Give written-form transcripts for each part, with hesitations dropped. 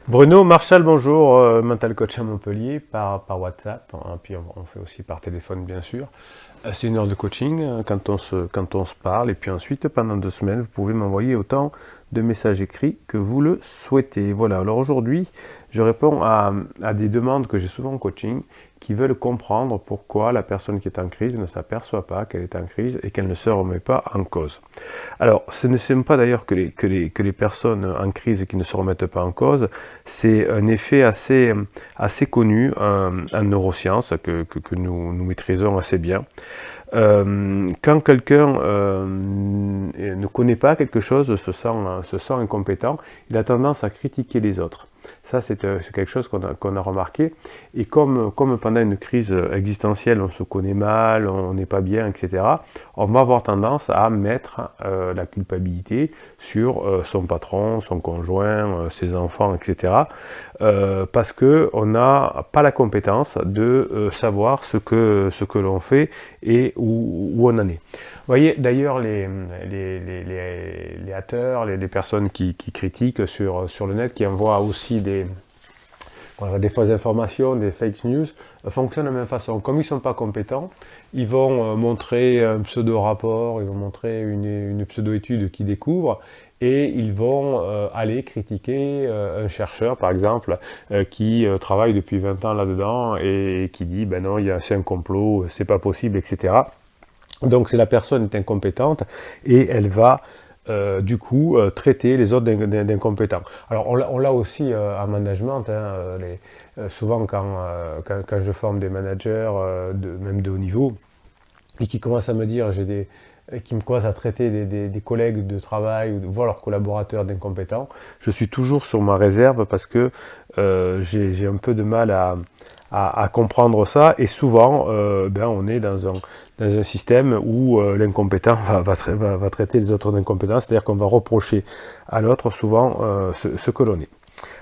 Bruno Marchal, bonjour, mental coach à Montpellier par WhatsApp, hein, puis on fait aussi par téléphone bien sûr. C'est une heure de coaching quand on se parle, et puis ensuite pendant 2 semaines vous pouvez m'envoyer autant de messages écrits que vous le souhaitez. Voilà, alors aujourd'hui je réponds à des demandes que j'ai souvent en coaching qui veulent comprendre pourquoi la personne qui est en crise ne s'aperçoit pas qu'elle est en crise et qu'elle ne se remet pas en cause. Alors, ce ne sont pas d'ailleurs que les personnes en crise qui ne se remettent pas en cause, c'est un effet assez connu en neurosciences que nous maîtrisons assez bien. Quand quelqu'un ne connaît pas quelque chose, se sent incompétent, il a tendance à critiquer les autres. Ça, c'est quelque chose qu'on a remarqué. Et comme pendant une crise existentielle, on se connaît mal, on n'est pas bien, etc., on va avoir tendance à mettre la culpabilité sur son patron, son conjoint, ses enfants, etc., parce qu'on n'a pas la compétence de savoir ce que l'on fait et où on en est. Vous voyez, d'ailleurs, les haters, les personnes qui critiquent sur le net, qui envoient aussi des fausses informations, des fake news, fonctionnent de la même façon. Comme ils ne sont pas compétents, ils vont montrer un pseudo-rapport, ils vont montrer une pseudo-étude qu'ils découvrent, et ils vont aller critiquer un chercheur, par exemple, qui travaille depuis 20 ans là-dedans, et qui dit, ben non, c'est un complot, c'est pas possible, etc. Donc la personne est incompétente, et elle va du coup traiter les autres d'incompétents. Alors on l'a aussi en management, hein, souvent quand je forme des managers, même de haut niveau, et qui commencent à me dire, qui me commencent à traiter des collègues de travail, voire leurs collaborateurs d'incompétents, je suis toujours sur ma réserve parce que j'ai un peu de mal à comprendre ça, et souvent on est dans un système où l'incompétent va traiter les autres d'incompétents, c'est-à-dire qu'on va reprocher à l'autre souvent ce que l'on est.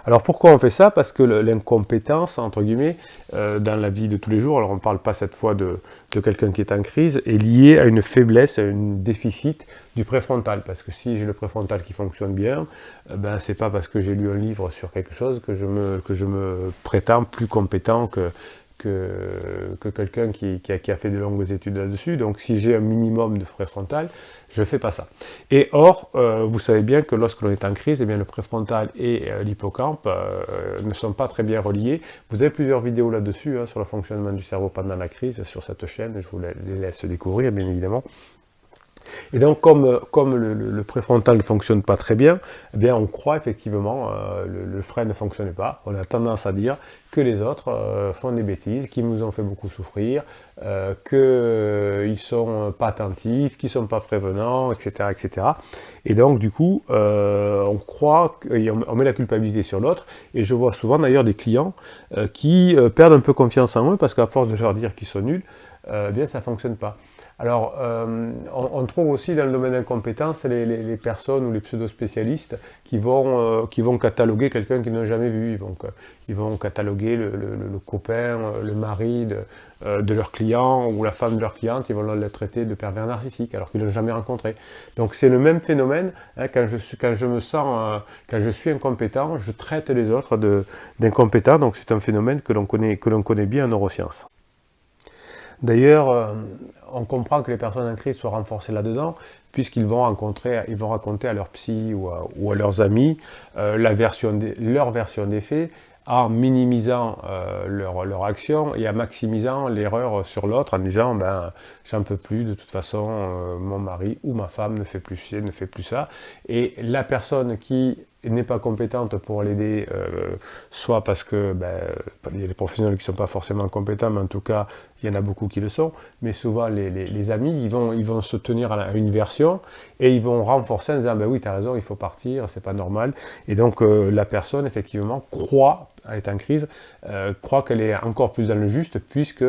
Alors pourquoi on fait ça? Parce que l'incompétence, entre guillemets, dans la vie de tous les jours, alors on ne parle pas cette fois de quelqu'un qui est en crise, est liée à une faiblesse, à un déficit du préfrontal. Parce que si j'ai le préfrontal qui fonctionne bien, c'est pas parce que j'ai lu un livre sur quelque chose que je me prétends plus compétent que quelqu'un qui a fait de longues études là-dessus. Donc si j'ai un minimum de préfrontal, je ne fais pas ça. Et or, vous savez bien que lorsque l'on est en crise, eh bien, le préfrontal et l'hippocampe ne sont pas très bien reliés. Vous avez plusieurs vidéos là-dessus, hein, sur le fonctionnement du cerveau pendant la crise, sur cette chaîne, je vous les laisse découvrir, bien évidemment. Et donc, comme le préfrontal ne fonctionne pas très bien, eh bien, on croit effectivement le frein ne fonctionne pas. On a tendance à dire que les autres font des bêtises, qu'ils nous ont fait beaucoup souffrir, qu'ils ne sont pas attentifs, qu'ils ne sont pas prévenants, etc., etc. Et donc, du coup, on croit, on met la culpabilité sur l'autre. Et je vois souvent d'ailleurs des clients qui perdent un peu confiance en eux parce qu'à force de leur dire qu'ils sont nuls, bien, ça ne fonctionne pas. Alors, on trouve aussi dans le domaine d'incompétence les personnes ou les pseudo-spécialistes qui vont cataloguer quelqu'un qu'ils n'ont jamais vu. Ils vont cataloguer le copain, le mari de leur client ou la femme de leur cliente, ils vont le traiter de pervers narcissique alors qu'ils ne l'ont jamais rencontré. Donc c'est le même phénomène, hein, quand je suis incompétent, je traite les autres d'incompétents, donc c'est un phénomène que l'on connaît bien en neurosciences. D'ailleurs, on comprend que les personnes en crise soient renforcées là-dedans, puisqu'ils vont raconter à leur psy ou à leurs amis leur version des faits, en minimisant leur action et en maximisant l'erreur sur l'autre, en disant j'en peux plus, de toute façon mon mari ou ma femme ne fait plus ci, ne fait plus ça, et la personne qui n'est pas compétente pour l'aider, soit parce que il y a des professionnels qui ne sont pas forcément compétents, mais en tout cas il y en a beaucoup qui le sont, mais souvent les amis ils vont se tenir à une version et ils vont renforcer en disant oui, tu as raison, il faut partir, c'est pas normal, et donc la personne effectivement croit, elle est en crise, croit qu'elle est encore plus dans le juste, puisque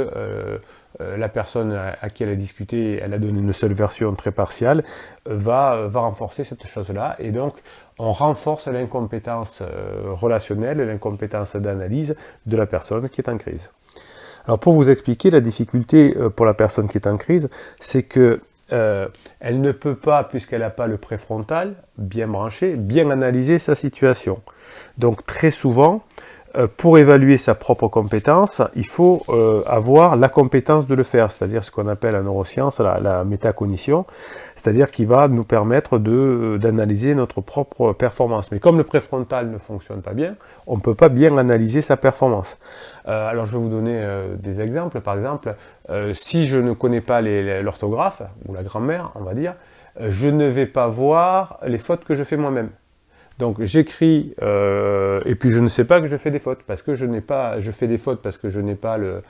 la personne à qui elle a discuté, elle a donné une seule version très partielle, va renforcer cette chose-là, et donc on renforce l'incompétence relationnelle, l'incompétence d'analyse de la personne qui est en crise. Alors pour vous expliquer, la difficulté pour la personne qui est en crise, c'est que elle ne peut pas, puisqu'elle n'a pas le préfrontal bien branché, bien analyser sa situation. Donc très souvent, pour évaluer sa propre compétence, il faut avoir la compétence de le faire, c'est-à-dire ce qu'on appelle en neurosciences la métacognition, c'est-à-dire qui va nous permettre d'analyser notre propre performance. Mais comme le préfrontal ne fonctionne pas bien, on ne peut pas bien analyser sa performance. Alors je vais vous donner des exemples. Par exemple, si je ne connais pas l'orthographe, ou la grammaire, on va dire, je ne vais pas voir les fautes que je fais moi-même. Donc j'écris et puis je ne sais pas que je fais des fautes parce que je fais des fautes parce que je n'ai pas le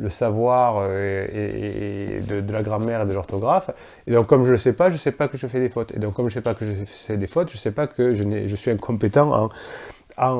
savoir de la grammaire et de l'orthographe. Et donc comme je ne sais pas que je fais des fautes. Et donc comme je ne sais pas que je fais des fautes, je ne sais pas que je suis incompétent en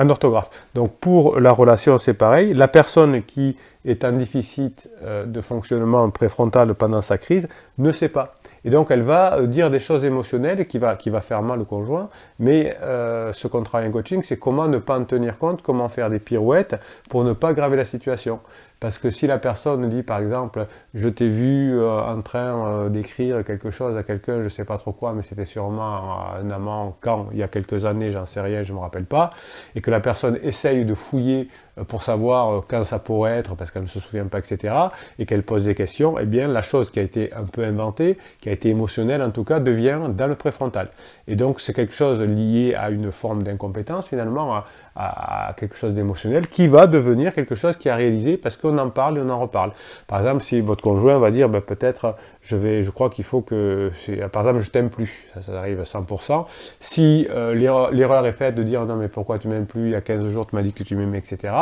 orthographe. Donc pour la relation, c'est pareil. La personne qui est en déficit de fonctionnement préfrontal pendant sa crise ne sait pas. Et donc elle va dire des choses émotionnelles qui va faire mal au conjoint, mais ce qu'on travaille en coaching, c'est comment ne pas en tenir compte, comment faire des pirouettes pour ne pas aggraver la situation. Parce que si la personne dit par exemple « je t'ai vu en train d'écrire quelque chose à quelqu'un, je ne sais pas trop quoi, mais c'était sûrement un amant quand, il y a quelques années, j'en sais rien, je ne me rappelle pas », et que la personne essaye de fouiller pour savoir quand ça pourrait être, parce qu'elle ne se souvient pas, etc., et qu'elle pose des questions, eh bien la chose qui a été un peu inventée, qui a été émotionnelle en tout cas, devient dans le préfrontal. Et donc c'est quelque chose lié à une forme d'incompétence finalement, à quelque chose d'émotionnel, qui va devenir quelque chose qui a réalisé parce qu'on en parle et on en reparle. Par exemple, si votre conjoint va dire, ben, peut-être, je crois qu'il faut que, par exemple, je t'aime plus, ça arrive à 100%. Si l'erreur est faite de dire, non mais pourquoi tu m'aimes plus, il y a 15 jours tu m'as dit que tu m'aimais, etc.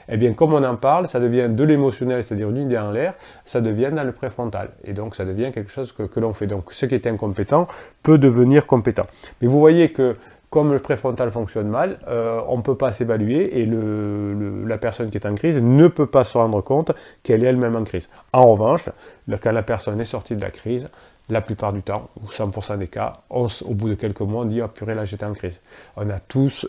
Eh bien, comme on en parle, ça devient de l'émotionnel, c'est-à-dire une idée en l'air, ça devient dans le préfrontal. Et donc, ça devient quelque chose que l'on fait. Donc, ce qui est incompétent peut devenir compétent. Mais vous voyez que comme le préfrontal fonctionne mal, on ne peut pas s'évaluer et la personne qui est en crise ne peut pas se rendre compte qu'elle est elle-même en crise. En revanche, quand la personne est sortie de la crise, la plupart du temps, ou 100% des cas, au bout de quelques mois, on dit « oh purée, là j'étais en crise ». On a tous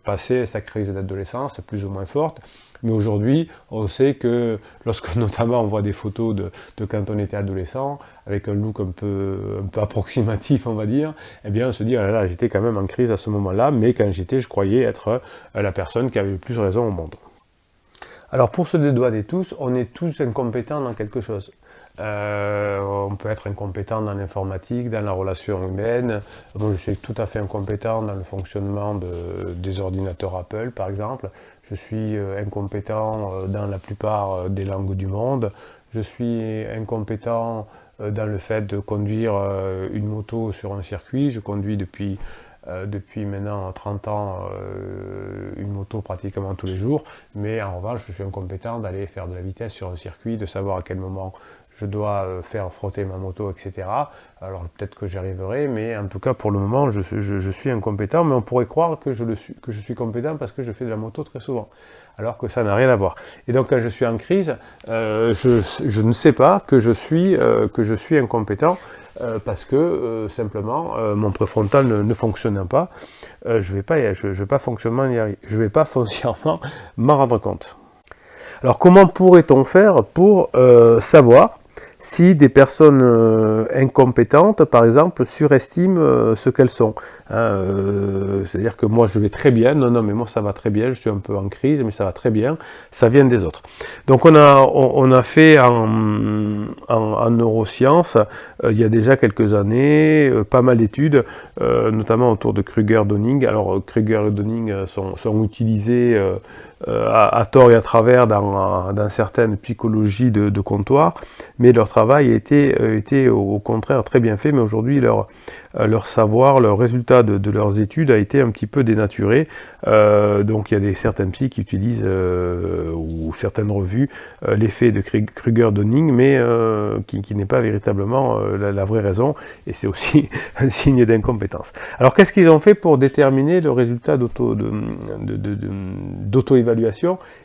passé sa crise d'adolescence, plus ou moins forte, mais aujourd'hui, on sait que lorsque notamment on voit des photos de quand on était adolescent, avec un look un peu approximatif, on va dire, eh bien on se dit « oh là là, j'étais quand même en crise à ce moment-là », mais quand je croyais être la personne qui avait le plus raison au monde. Alors pour se dédouaner tous, on est tous incompétents dans quelque chose. On peut être incompétent dans l'informatique, dans la relation humaine. Moi, je suis tout à fait incompétent dans le fonctionnement des ordinateurs Apple, par exemple. Je suis incompétent dans la plupart des langues du monde. Je suis incompétent dans le fait de conduire une moto sur un circuit. Je conduis depuis maintenant 30 ans une moto pratiquement tous les jours, mais en revanche je suis incompétent d'aller faire de la vitesse sur un circuit, de savoir à quel moment je dois faire frotter ma moto, etc. Alors peut-être que j'y arriverai, mais en tout cas pour le moment je suis incompétent, mais on pourrait croire que je suis compétent parce que je fais de la moto très souvent, alors que ça n'a rien à voir. Et donc quand je suis en crise, je ne sais pas que je suis incompétent, parce que simplement mon préfrontal ne fonctionne pas, je vais pas foncièrement m'en rendre compte. Alors comment pourrait-on faire pour savoir si des personnes incompétentes, par exemple, surestiment ce qu'elles sont. C'est-à-dire que moi, je vais très bien, non, mais moi, ça va très bien, je suis un peu en crise, mais ça va très bien, ça vient des autres. Donc, on a fait en neurosciences, il y a déjà quelques années, pas mal d'études, notamment autour de Kruger-Donning. Alors, Kruger et Donning sont utilisés à tort et à travers dans certaines psychologies de comptoir, mais leur travail a été au contraire très bien fait, mais aujourd'hui leur savoir, leur résultat de leurs études a été un petit peu dénaturé. Donc il y a certaines psys qui utilisent, ou certaines revues, l'effet de Kruger-Donning, mais qui n'est pas véritablement la vraie raison, et c'est aussi un signe d'incompétence. Alors qu'est-ce qu'ils ont fait pour déterminer le résultat d'auto-évaluation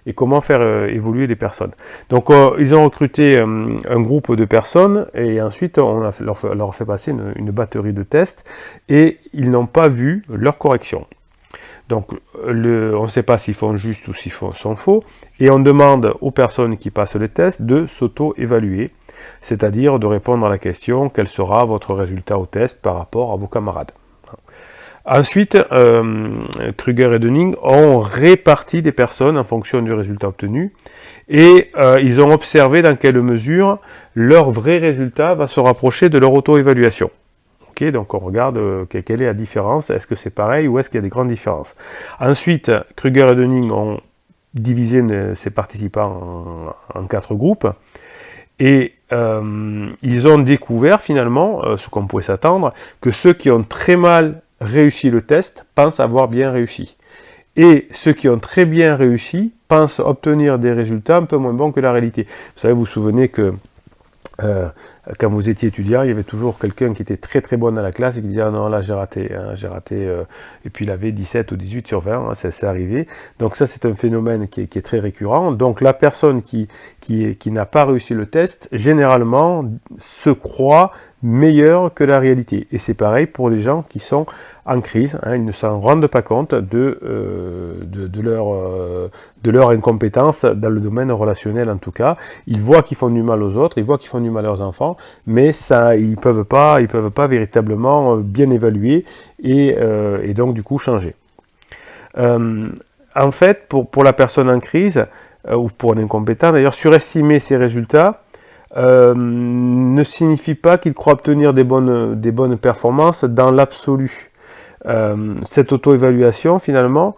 et comment faire évoluer les personnes? Donc ils ont recruté un groupe de personnes et ensuite on leur a fait passer une batterie de tests et ils n'ont pas vu leur correction. Donc on ne sait pas s'ils font juste ou s'ils sont faux, et on demande aux personnes qui passent le test de s'auto-évaluer, c'est-à-dire de répondre à la question « Quel sera votre résultat au test par rapport à vos camarades ?» Ensuite, Kruger et Dunning ont réparti des personnes en fonction du résultat obtenu et ils ont observé dans quelle mesure leur vrai résultat va se rapprocher de leur auto-évaluation. Okay, donc on regarde quelle est la différence, est-ce que c'est pareil ou est-ce qu'il y a des grandes différences. Ensuite, Kruger et Dunning ont divisé ces participants en 4 groupes et ils ont découvert finalement, ce qu'on pouvait s'attendre, que ceux qui ont très mal réussi le test pensent avoir bien réussi. Et ceux qui ont très bien réussi pensent obtenir des résultats un peu moins bons que la réalité. Vous savez, vous vous souvenez que quand vous étiez étudiant, il y avait toujours quelqu'un qui était très très bon dans la classe et qui disait « Ah non, là j'ai raté, et puis il avait 17 ou 18 sur 20, hein, c'est arrivé. Donc ça c'est un phénomène qui est très récurrent. Donc la personne qui n'a pas réussi le test, généralement se croit meilleure que la réalité. Et c'est pareil pour les gens qui sont en crise, hein, ils ne s'en rendent pas compte de leur incompétence dans le domaine relationnel en tout cas. Ils voient qu'ils font du mal aux autres, ils voient qu'ils font du mal à leurs enfants, mais ça, ils peuvent pas véritablement bien évaluer et donc du coup changer. En fait, pour la personne en crise, ou pour un incompétent d'ailleurs, surestimer ses résultats ne signifie pas qu'il croit obtenir des bonnes performances dans l'absolu. Cette auto-évaluation, finalement,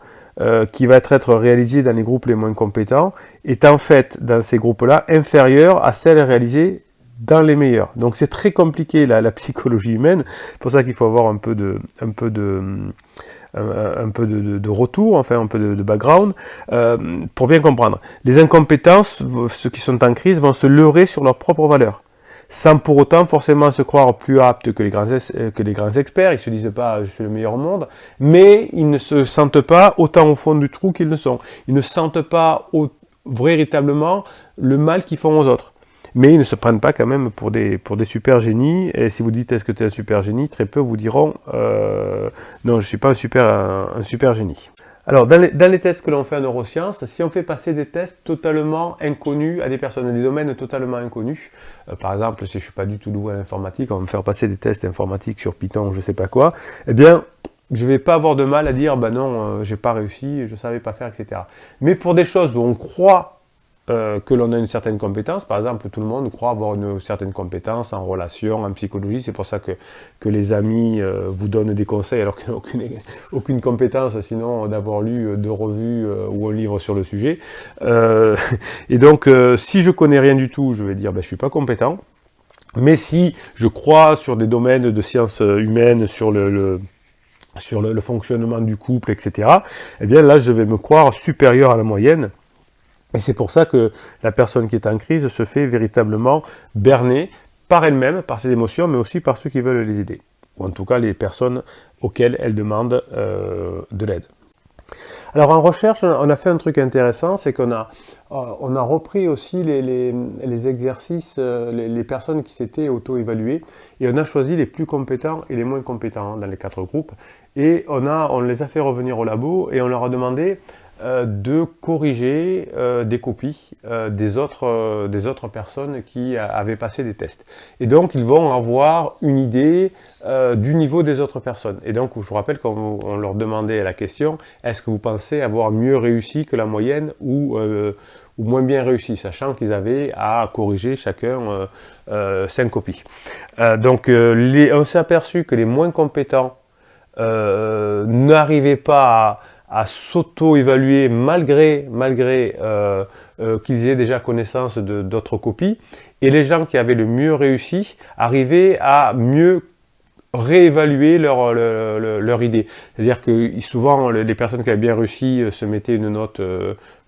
qui va être réalisée dans les groupes les moins compétents, est en fait, dans ces groupes-là, inférieure à celle réalisée dans les meilleurs. Donc c'est très compliqué la psychologie humaine, c'est pour ça qu'il faut avoir un peu de retour, enfin un peu de background, pour bien comprendre. Les incompétents, ceux qui sont en crise, vont se leurrer sur leurs propres valeurs, sans pour autant forcément se croire plus aptes que les grands experts. Ils ne se disent pas « je suis le meilleur au monde », mais ils ne se sentent pas autant au fond du trou qu'ils le sont. Ils ne sentent pas véritablement le mal qu'ils font aux autres. Mais ils ne se prennent pas quand même pour des super génies. Et si vous dites est-ce que tu es un super génie, très peu vous diront non, je ne suis pas un super génie. Alors, dans les tests que l'on fait en neurosciences, si on fait passer des tests totalement inconnus à des personnes, des domaines totalement inconnus, par exemple, si je ne suis pas du tout doué à l'informatique, on va me faire passer des tests informatiques sur Python ou je ne sais pas quoi, eh bien, je ne vais pas avoir de mal à dire, bah non, j'ai pas réussi, je ne savais pas faire, etc. Mais pour des choses où on croit que l'on a une certaine compétence, par exemple, tout le monde croit avoir une certaine compétence en relation, en psychologie, c'est pour ça que les amis vous donnent des conseils alors qu'ils n'ont aucune compétence, sinon d'avoir lu 2 revues ou un livre sur le sujet. Et donc, si je connais rien du tout, je vais dire, ben, je suis pas compétent. Mais si je crois sur des domaines de sciences humaines, sur le fonctionnement du couple, etc., eh bien là, je vais me croire supérieur à la moyenne. Et c'est pour ça que la personne qui est en crise se fait véritablement berner par elle-même, par ses émotions, mais aussi par ceux qui veulent les aider. Ou en tout cas les personnes auxquelles elle demande de l'aide. Alors en recherche, on a fait un truc intéressant, c'est qu'on a repris aussi les exercices, les personnes qui s'étaient auto-évaluées, et on a choisi les plus compétents et les moins compétents dans les 4 groupes, et on les a fait revenir au labo, et on leur a demandé de corriger des copies des autres personnes qui avaient passé des tests. Et donc, ils vont avoir une idée du niveau des autres personnes. Et donc, je vous rappelle qu'on leur demandait la question, est-ce que vous pensez avoir mieux réussi que la moyenne ou moins bien réussi, sachant qu'ils avaient à corriger chacun 5 copies. Donc, on s'est aperçu que les moins compétents n'arrivaient pas à s'auto-évaluer malgré qu'ils aient déjà connaissance d'autres copies, et les gens qui avaient le mieux réussi arrivaient à mieux réévaluer leur idée. C'est-à-dire que souvent, les personnes qui avaient bien réussi se mettaient une note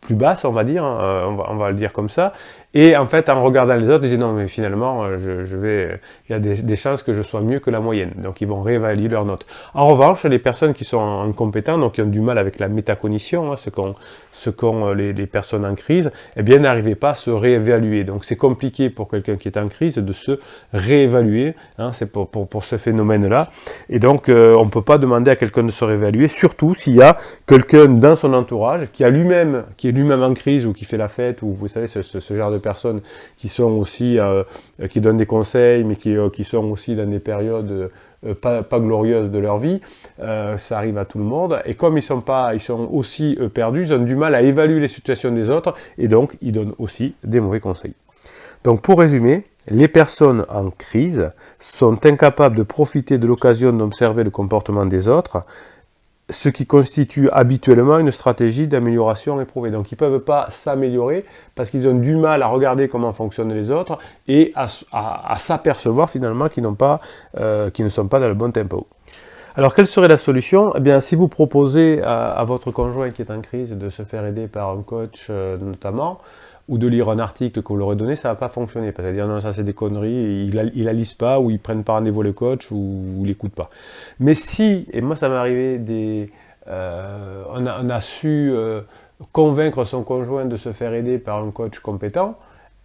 plus basse, on va dire, hein, on va le dire comme ça, et en fait, en regardant les autres, ils disaient non, mais finalement, il y a des chances que je sois mieux que la moyenne, donc ils vont réévaluer leurs notes. En revanche, les personnes qui sont incompétentes, donc qui ont du mal avec la métacognition, hein, ce qu'ont les personnes en crise, eh bien, n'arrivaient pas à se réévaluer. Donc c'est compliqué pour quelqu'un qui est en crise de se réévaluer, hein, c'est pour ce phénomène-là, et donc on ne peut pas demander à quelqu'un de se réévaluer, surtout s'il y a quelqu'un dans son entourage qui est lui-même en crise ou qui fait la fête, ou vous savez, ce genre de personnes qui sont aussi, qui donnent des conseils, mais qui sont aussi dans des périodes pas glorieuses de leur vie, ça arrive à tout le monde, et comme ils sont aussi perdus, ils ont du mal à évaluer les situations des autres, et donc ils donnent aussi des mauvais conseils. Donc pour résumer, les personnes en crise sont incapables de profiter de l'occasion d'observer le comportement des autres, ce qui constitue habituellement une stratégie d'amélioration éprouvée. Donc ils ne peuvent pas s'améliorer parce qu'ils ont du mal à regarder comment fonctionnent les autres et à s'apercevoir finalement qu'ils ne sont pas dans le bon tempo. Alors quelle serait la solution? Eh bien, si vous proposez à votre conjoint qui est en crise de se faire aider par un coach notamment, ou de lire un article que vous leur avez donné, ça ne va pas fonctionner. Parce dire non, ça c'est des conneries, ils la lisent pas, ou ils prennent pas rendez-vous le coach, ou ils l'écoutent pas. Mais si, et moi ça m'est arrivé, on a su convaincre son conjoint de se faire aider par un coach compétent,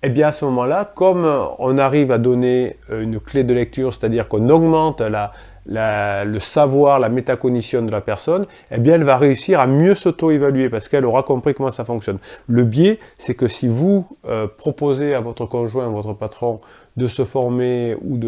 eh bien à ce moment-là, comme on arrive à donner une clé de lecture, c'est-à-dire qu'on augmente le savoir, la métacognition de la personne, eh bien elle va réussir à mieux s'auto-évaluer parce qu'elle aura compris comment ça fonctionne. Le biais, c'est que si vous proposez à votre conjoint, à votre patron de se former ou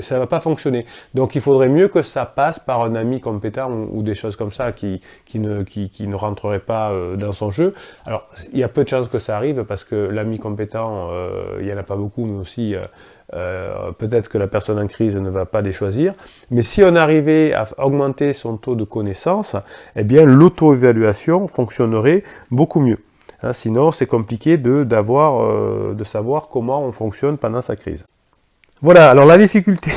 ça ne va pas fonctionner. Donc il faudrait mieux que ça passe par un ami compétent ou des choses comme ça qui ne rentreraient pas dans son jeu. Alors il y a peu de chances que ça arrive parce que l'ami compétent, il n'y en a pas beaucoup, mais aussi peut-être que la personne en crise ne va pas les choisir. Mais si on arrivait à augmenter son taux de connaissance, eh bien l'auto-évaluation fonctionnerait beaucoup mieux. Sinon, c'est compliqué de savoir comment on fonctionne pendant sa crise. Voilà, alors la difficulté,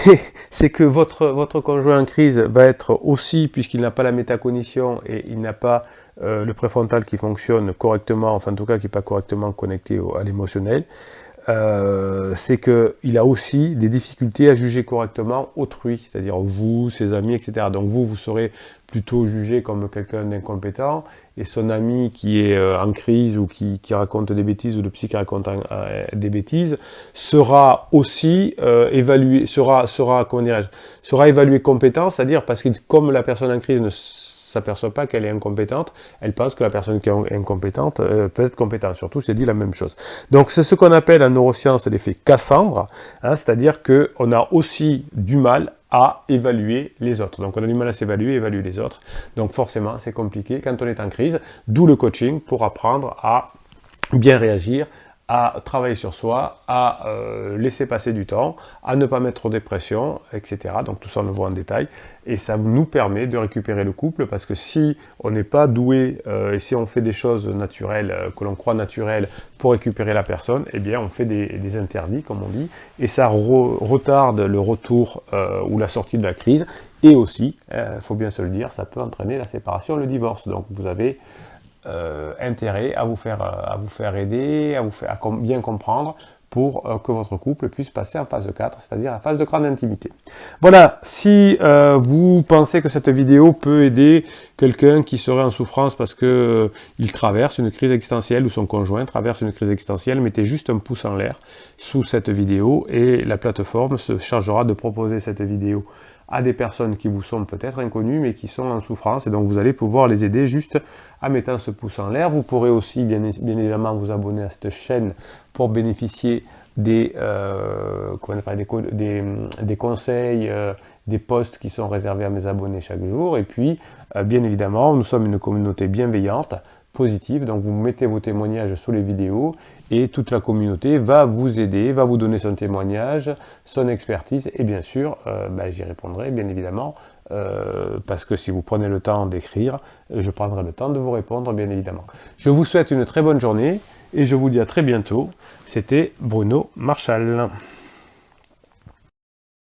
c'est que votre conjoint en crise va être aussi, puisqu'il n'a pas la métacognition et il n'a pas le préfrontal qui fonctionne correctement, enfin en tout cas qui n'est pas correctement connecté à l'émotionnel, c'est qu'il a aussi des difficultés à juger correctement autrui, c'est-à-dire vous, ses amis, etc. Donc vous serez plutôt jugé comme quelqu'un d'incompétent, et son ami qui est en crise ou qui raconte des bêtises, ou le psy qui raconte des bêtises, sera aussi évalué, sera évalué compétent, c'est-à-dire parce que comme la personne en crise ne s'aperçoit pas qu'elle est incompétente, elle pense que la personne qui est incompétente peut être compétente, surtout c'est dit la même chose. Donc c'est ce qu'on appelle en neurosciences l'effet Cassandre, c'est-à-dire qu'on a aussi du mal à évaluer les autres. Donc on a du mal à s'évaluer, évaluer les autres. Donc forcément c'est compliqué quand on est en crise, d'où le coaching pour apprendre à bien réagir, à travailler sur soi, à laisser passer du temps, à ne pas mettre trop de pression, etc. Donc tout ça on le voit en détail. Et ça nous permet de récupérer le couple, parce que si on n'est pas doué, et si on fait des choses naturelles, que l'on croit naturelles, pour récupérer la personne, eh bien on fait des interdits, comme on dit, et ça retarde le retour ou la sortie de la crise. Et aussi, il faut bien se le dire, ça peut entraîner la séparation, le divorce. Donc vous avez intérêt à vous faire aider, à bien comprendre pour que votre couple puisse passer en phase 4, c'est-à-dire la phase de grande intimité. Voilà, si vous pensez que cette vidéo peut aider quelqu'un qui serait en souffrance parce que il traverse une crise existentielle ou son conjoint traverse une crise existentielle, mettez juste un pouce en l'air sous cette vidéo et la plateforme se chargera de proposer cette vidéo à des personnes qui vous sont peut-être inconnues mais qui sont en souffrance, et donc vous allez pouvoir les aider juste en mettant ce pouce en l'air. Vous pourrez aussi bien évidemment vous abonner à cette chaîne pour bénéficier des conseils, des posts qui sont réservés à mes abonnés chaque jour. Et puis bien évidemment nous sommes une communauté bienveillante, positive, donc vous mettez vos témoignages sous les vidéos et toute la communauté va vous aider, va vous donner son témoignage, son expertise, et bien sûr j'y répondrai bien évidemment, parce que si vous prenez le temps d'écrire, je prendrai le temps de vous répondre bien évidemment. Je vous souhaite une très bonne journée et je vous dis à très bientôt. C'était Bruno Marchal.